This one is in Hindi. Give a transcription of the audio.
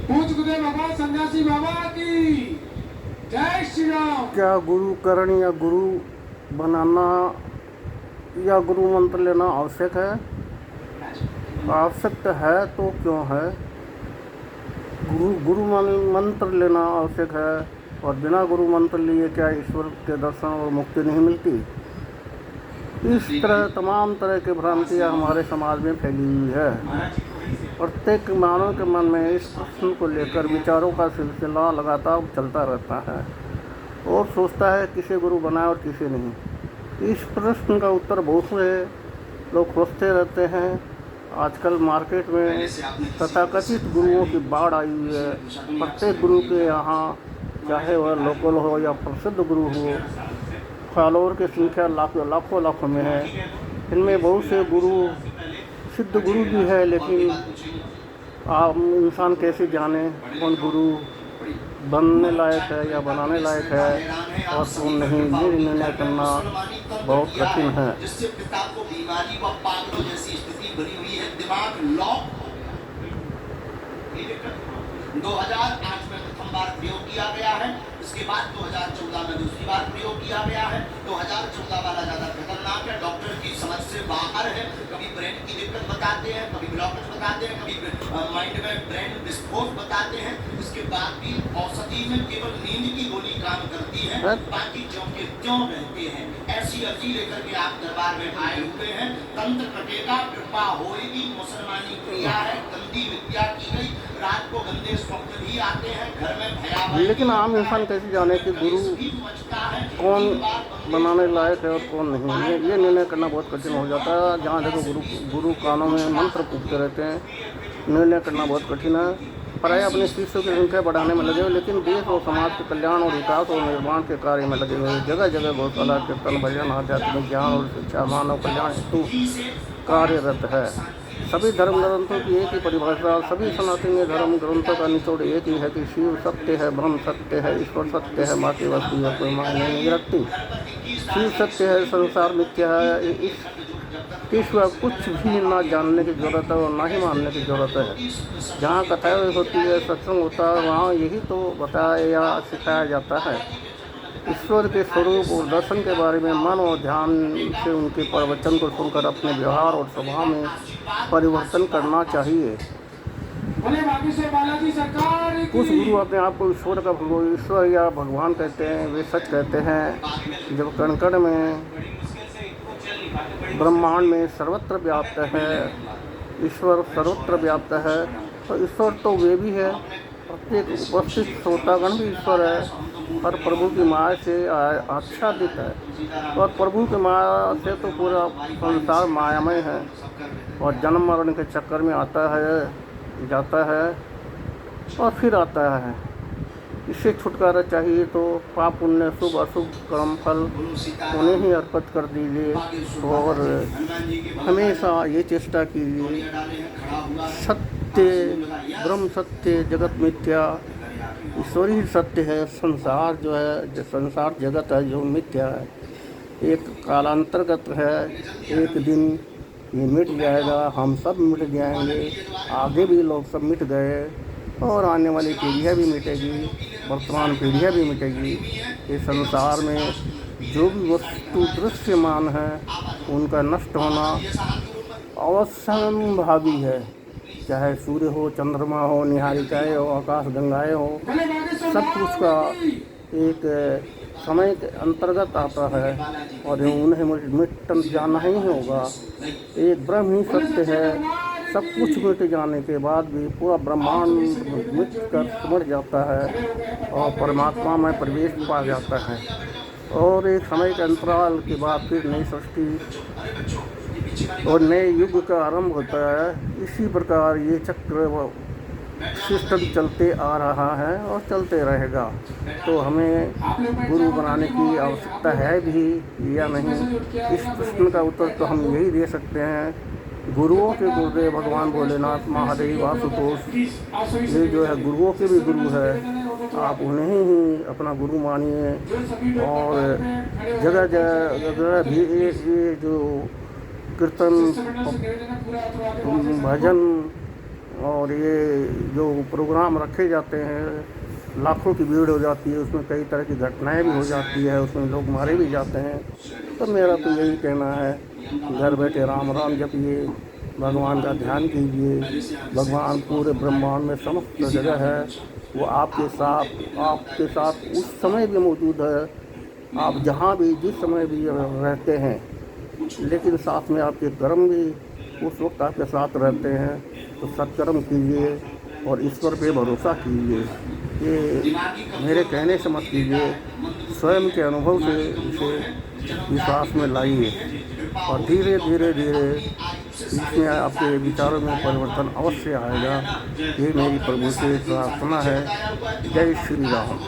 पूज्य गुरुदेव भगवान सन्यासी बाबा की जय श्री राम। क्या गुरु करण या गुरु बनाना या गुरु मंत्र लेना आवश्यक है? आवश्यक है तो क्यों है? गुरु मंत्र लेना आवश्यक है और बिना गुरु मंत्र लिए क्या ईश्वर के दर्शन और मुक्ति नहीं मिलती? इस तरह तमाम तरह की भ्रांतियाँ हमारे समाज में फैली हुई है। प्रत्येक मानव के मन में इस प्रश्न को लेकर विचारों का सिलसिला लगातार चलता रहता है और सोचता है किसे गुरु बनाए और किसे नहीं। इस प्रश्न का उत्तर बहुत से लोग खोजते रहते हैं। आजकल मार्केट में तथाकथित गुरुओं की बाढ़ आई हुई है। प्रत्येक गुरु के यहाँ, चाहे वह लोकल हो या प्रसिद्ध गुरु हो, फॉलोअर की संख्या लाखों में है। इनमें बहुत से गुरु सिद्ध गुरु भी है, लेकिन इंसान कैसे जाने कौन गुरु बनने लायक है या बनाने लायक है और कौन नहीं, ये निर्णय करना बहुत कठिन है। जिससे पिता को बीमारी व पागलों जैसी स्थिति बनी हुई है, दिमाग लॉक। 2008 में प्रथम बार प्रयोग किया गया है, उसके बाद 2014 में दूसरी बार प्रयोग किया गया है। 2014 वाला ज्यादा खतरनाक है, डॉक्टर की समझ से बाहर है। कभी ब्रेन की दिक्कत बताते हैं, कभी ब्लॉकेज बताते हैं, कभी माइंड में ब्रेन विस्फोट बताते हैं। उसके बाद भी औषधि में केवल नींद की गोली काम करती है, बाकी ज्यों के त्यों रहते हैं। ऐसी अर्जी लेकर के आप दरबार में आए हुए हैं। तंत्र कटेगा, कृपा होएगी, मुसलमानी क्रिया है, गंदी विद्या की गई, रात को गंदे स्वप्न भी आते हैं, घर में भयावह। लेकिन आम इंसान कैसे जाने कि गुरु कौन बनाने लायक है और कौन नहीं? ये निर्णय करना बहुत कठिन हो जाता है। जहाँ देखो गुरु कानों में मंत्र पूछते रहते हैं। निर्णय करना बहुत कठिन है। प्राय अपने शिष्यों की संख्या बढ़ाने में लगे हुए, लेकिन देश और समाज के कल्याण और विकास और निर्माण के कार्य में लगे हुए। जगह जगह गौशाला, कीर्तन, भजन, आध्यात्मिक ज्ञान और शिक्षा, मानव कल्याण हेतु कार्यरत है। सभी धर्म ग्रंथों की एक ही परिभाषा, सभी सनातनी धर्म ग्रंथों का निचोड़ एक ही है कि शिव सत्य है, ब्रह्म सत्य है, ईश्वर सत्य है, बाकी वस्तु या कोई मायने नहीं रखती। शिव सत्य है, संसार मिथ्या है। इस ईश्वर कुछ भी ना जानने की जरूरत है और ना ही मानने की जरूरत है। जहाँ कथाएँ होती है, सत्संग होता है, वहाँ यही तो बताया या सिखाया जाता है। ईश्वर के स्वरूप और दर्शन के बारे में मन और ध्यान से उनके प्रवचन को सुनकर अपने व्यवहार और स्वभाव में परिवर्तन करना चाहिए। कुछ गुरु अपने आप को ईश्वर या भगवान कहते हैं। वे सच कहते हैं। जब कण में, ब्रह्मांड में सर्वत्र व्याप्त है, ईश्वर सर्वत्र व्याप्त है, तो ईश्वर तो वे भी है। प्रत्येक उपस्थित श्रोतागण भी ईश्वर है और प्रभु की माया से आच्छादित है। और प्रभु की माया से तो पूरा संसार मायामय है और जन्म मरण के चक्कर में आता है, जाता है और फिर आता है। इससे छुटकारा चाहिए तो पाप पुण्य, शुभ अशुभ कर्म फल उन्हें ही अर्पित कर दीजिए और हमेशा ये चेष्टा कीजिए, सत्य ब्रह्म सत्य, जगत मिथ्या, ईश्वर ही सत्य है। संसार जो है, जो संसार जगत है, जो मिथ्या है, एक कालांतर्गत है। एक दिन ये मिट जाएगा, हम सब मिट जाएंगे। आगे भी लोग सब मिट गए और आने वाली पीढ़ियाँ भी मिटेगी, वर्तमान पीढ़ियाँ भी मिटेगी। इस संसार में जो भी वस्तु दृश्यमान है उनका नष्ट होना अवश्यंभावी है। चाहे सूर्य हो, चंद्रमा हो, निहारिकाएँ हो, आकाश गंगाएँ हो, सब कुछ का एक समय के अंतर्गत आता है और उन्हें मिट जाना ही होगा। एक ब्रह्म ही सत्य है। सब कुछ मिट जाने के बाद भी पूरा ब्रह्मांड मिट कर सिमट जाता है और परमात्मा में प्रवेश पा जाता है और एक समय के अंतराल के बाद फिर नई सृष्टि और नए युग का आरंभ होता है। इसी प्रकार ये चक्र सिस्टम चलते आ रहा है और चलते रहेगा। तो हमें गुरु बनाने की आवश्यकता है भी या नहीं, इस प्रश्न का उत्तर तो हम यही दे सकते हैं। गुरुओं के गुरुदेव भगवान भोलेनाथ, महादेव, आशुतोष, ये जो है गुरुओं के भी गुरु है। आप उन्हें ही अपना गुरु मानिए और जगह जगह भी ये जो कीर्तन, भजन, और ये जो प्रोग्राम रखे जाते हैं लाखों की भीड़ हो जाती है, उसमें कई तरह की घटनाएं भी हो जाती है, उसमें लोग मारे भी जाते हैं। तो मेरा तो यही कहना है, घर बैठे राम राम जपिए, भगवान का ध्यान कीजिए। भगवान पूरे ब्रह्मांड में समस्त जगह है, वो आपके साथ उस समय भी मौजूद है, आप जहाँ भी जिस समय भी रहते हैं, लेकिन साथ में आपके कर्म भी उस वक्त आपके साथ रहते हैं। तो सत्कर्म कीजिए और ईश्वर पे भरोसा कीजिए। ये मेरे कहने से मत कीजिए, स्वयं के अनुभव से इसे विश्वास में लाइए और धीरे धीरे इसमें आपके विचारों में परिवर्तन अवश्य आएगा। ये मेरी प्रभु से प्रार्थना है। जय श्री राम।